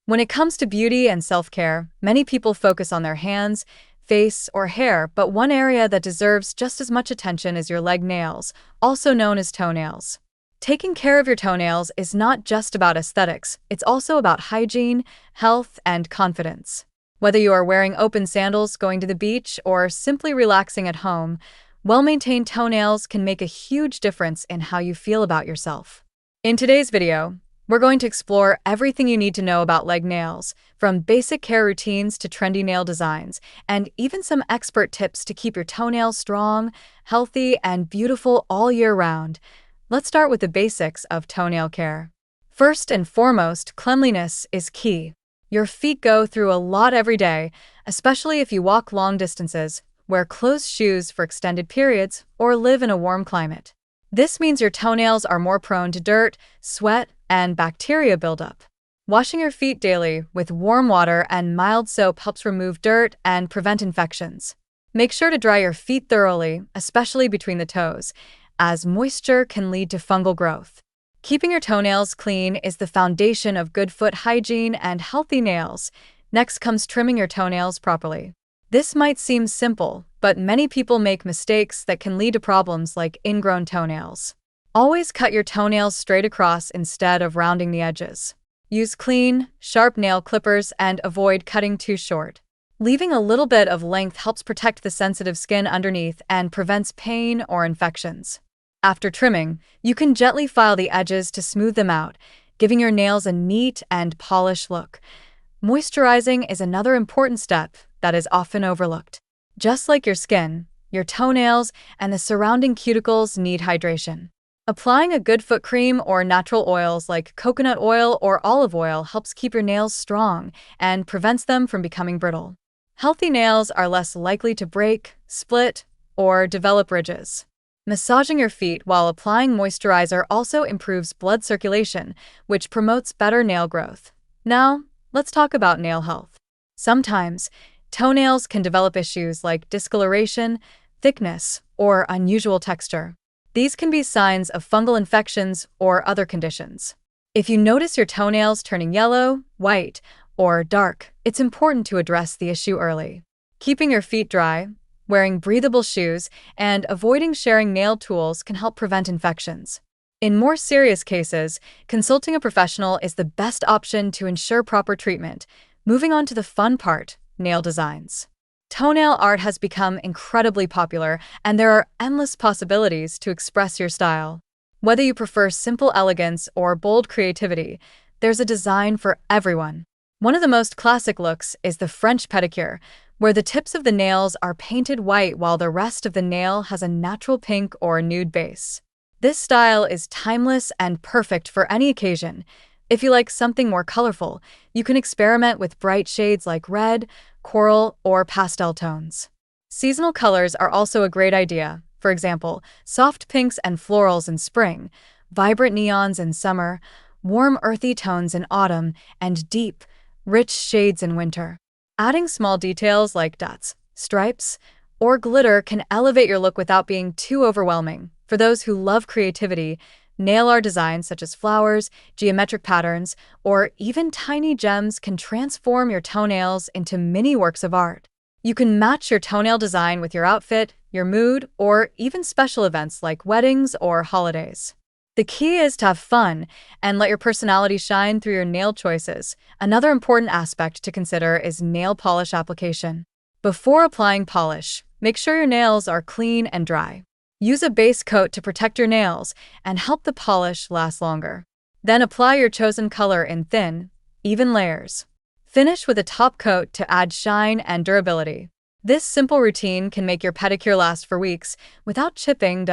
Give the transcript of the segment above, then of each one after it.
When it comes to beauty and self-care, many people focus on their hands, face, or hair, but one area that deserves just as much attention is your leg nails, also known as toenails. Taking care of your toenails is not just about aesthetics, it's also about hygiene, health, and confidence. Whether you are wearing open sandals, going to the beach, or simply relaxing at home, well-maintained toenails can make a huge difference in how you feel about yourself. In today's video, we're going to explore everything you need to know about leg nails, from basic care routines to trendy nail designs, and even some expert tips to keep your toenails strong, healthy, and beautiful all year round. Let's start with the basics of toenail care. First and foremost, cleanliness is key. Your feet go through a lot every day, especially if you walk long distances, wear closed shoes for extended periods, or live in a warm climate. This means your toenails are more prone to dirt, sweat, and bacteria buildup. Washing your feet daily with warm water and mild soap helps remove dirt and prevent infections. Make sure to dry your feet thoroughly, especially between the toes, as moisture can lead to fungal growth. Keeping your toenails clean is the foundation of good foot hygiene and healthy nails. Next comes trimming your toenails properly. This might seem simple, but many people make mistakes that can lead to problems like ingrown toenails. Always cut your toenails straight across instead of rounding the edges. Use clean, sharp nail clippers and avoid cutting too short. Leaving a little bit of length helps protect the sensitive skin underneath and prevents pain or infections. After trimming, you can gently file the edges to smooth them out, giving your nails a neat and polished look. Moisturizing is another important step that is often overlooked. Just like your skin, your toenails and the surrounding cuticles need hydration. Applying a good foot cream or natural oils like coconut oil or olive oil helps keep your nails strong and prevents them from becoming brittle. Healthy nails are less likely to break, split, or develop ridges. Massaging your feet while applying moisturizer also improves blood circulation, which promotes better nail growth. Now, let's talk about nail health. Sometimes, toenails can develop issues like discoloration, thickness, or unusual texture. These can be signs of fungal infections or other conditions. If you notice your toenails turning yellow, white, or dark, it's important to address the issue early. Keeping your feet dry, wearing breathable shoes, and avoiding sharing nail tools can help prevent infections. In more serious cases, consulting a professional is the best option to ensure proper treatment. Moving on to the fun part, nail designs. Toenail art has become incredibly popular, and there are endless possibilities to express your style. Whether you prefer simple elegance or bold creativity, there's a design for everyone. One of the most classic looks is the French pedicure, where the tips of the nails are painted white while the rest of the nail has a natural pink or nude base. This style is timeless and perfect for any occasion. If you like something more colorful, you can experiment with bright shades like red, coral, or pastel tones. Seasonal colors are also a great idea. For example, soft pinks and florals in spring, vibrant neons in summer, warm earthy tones in autumn, and deep, rich shades in winter. Adding small details like dots, stripes, or glitter can elevate your look without being too overwhelming. For those who love creativity, nail art designs such as flowers, geometric patterns, or even tiny gems can transform your toenails into mini works of art. You can match your toenail design with your outfit, your mood, or even special events like weddings or holidays. The key is to have fun and let your personality shine through your nail choices. Another important aspect to consider is nail polish application. Before applying polish, make sure your nails are clean and dry. Use a base coat to protect your nails and help the polish last longer. Then apply your chosen color in thin, even layers. Finish with a top coat to add shine and durability. This simple routine can make your pedicure last for weeks without chipping.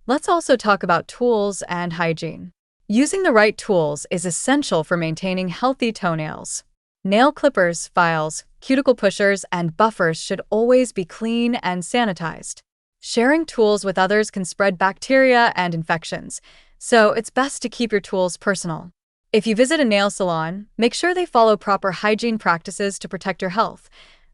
Let's also talk about tools and hygiene. Using the right tools is essential for maintaining healthy toenails. Nail clippers, files, cuticle pushers, and buffers should always be clean and sanitized. Sharing tools with others can spread bacteria and infections, so it's best to keep your tools personal. If you visit a nail salon, make sure they follow proper hygiene practices to protect your health.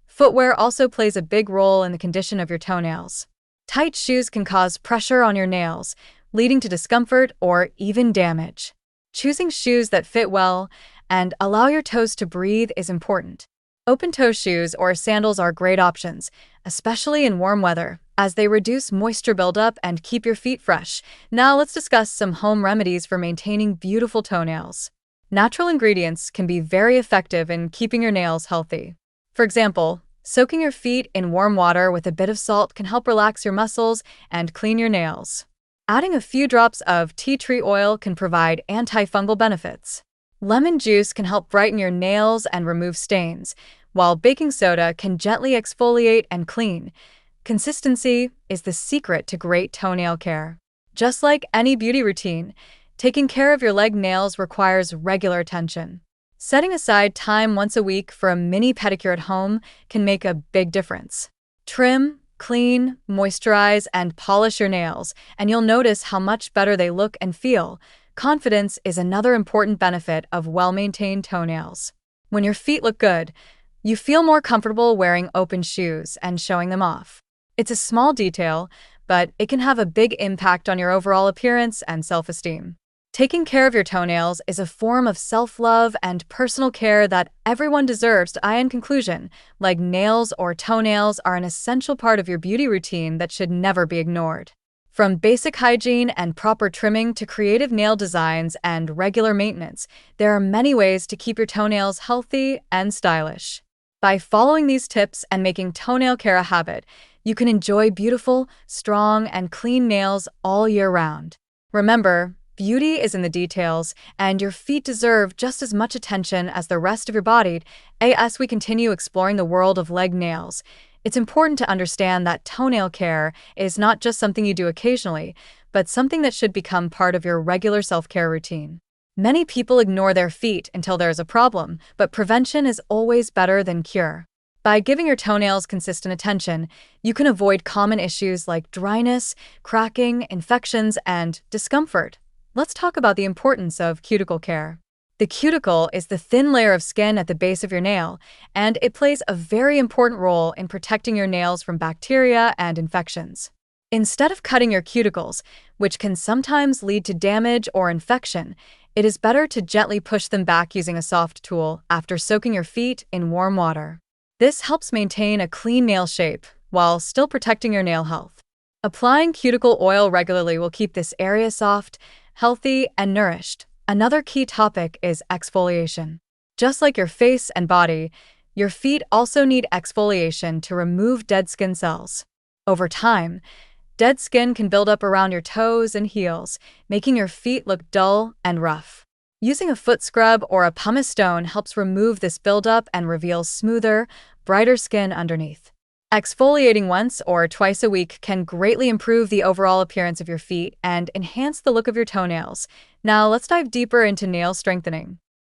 Footwear also plays a big role in the condition of your toenails. Tight shoes can cause pressure on your nails, leading to discomfort or even damage. Choosing shoes that fit well and allow your toes to breathe is important. Open-toe shoes or sandals are great options, especially in warm weather, as they reduce moisture buildup and keep your feet fresh. Now let's discuss some home remedies for maintaining beautiful toenails. Natural ingredients can be very effective in keeping your nails healthy. For example, soaking your feet in warm water with a bit of salt can help relax your muscles and clean your nails. Adding a few drops of tea tree oil can provide antifungal benefits. Lemon juice can help brighten your nails and remove stains, while baking soda can gently exfoliate and clean. Consistency is the secret to great toenail care. Just like any beauty routine, taking care of your leg nails requires regular attention. Setting aside time once a week for a mini pedicure at home can make a big difference. Trim, clean, moisturize, and polish your nails, and you'll notice how much better they look and feel. Confidence is another important benefit of well-maintained toenails. When your feet look good, you feel more comfortable wearing open shoes and showing them off. It's a small detail, but it can have a big impact on your overall appearance and self-esteem. Taking care of your toenails is a form of self-love and personal care that everyone deserves. In conclusion, leg nails or toenails are an essential part of your beauty routine that should never be ignored. From basic hygiene and proper trimming to creative nail designs and regular maintenance, there are many ways to keep your toenails healthy and stylish. By following these tips and making toenail care a habit, you can enjoy beautiful, strong, and clean nails all year round. Remember, beauty is in the details, and your feet deserve just as much attention as the rest of your body. As we continue exploring the world of leg nails, it's important to understand that toenail care is not just something you do occasionally, but something that should become part of your regular self-care routine. Many people ignore their feet until there is a problem, but prevention is always better than cure. By giving your toenails consistent attention, you can avoid common issues like dryness, cracking, infections, and discomfort. Let's talk about the importance of cuticle care. The cuticle is the thin layer of skin at the base of your nail, and it plays a very important role in protecting your nails from bacteria and infections. Instead of cutting your cuticles, which can sometimes lead to damage or infection, it is better to gently push them back using a soft tool after soaking your feet in warm water. This helps maintain a clean nail shape while still protecting your nail health. Applying cuticle oil regularly will keep this area soft, healthy, and nourished. Another key topic is exfoliation. Just like your face and body, your feet also need exfoliation to remove dead skin cells. Over time, dead skin can build up around your toes and heels, making your feet look dull and rough. Using a foot scrub or a pumice stone helps remove this buildup and reveals smoother, brighter skin underneath. Exfoliating once or twice a week can greatly improve the overall appearance of your feet and enhance the look of your toenails. Now let's dive deeper into nail strengthening.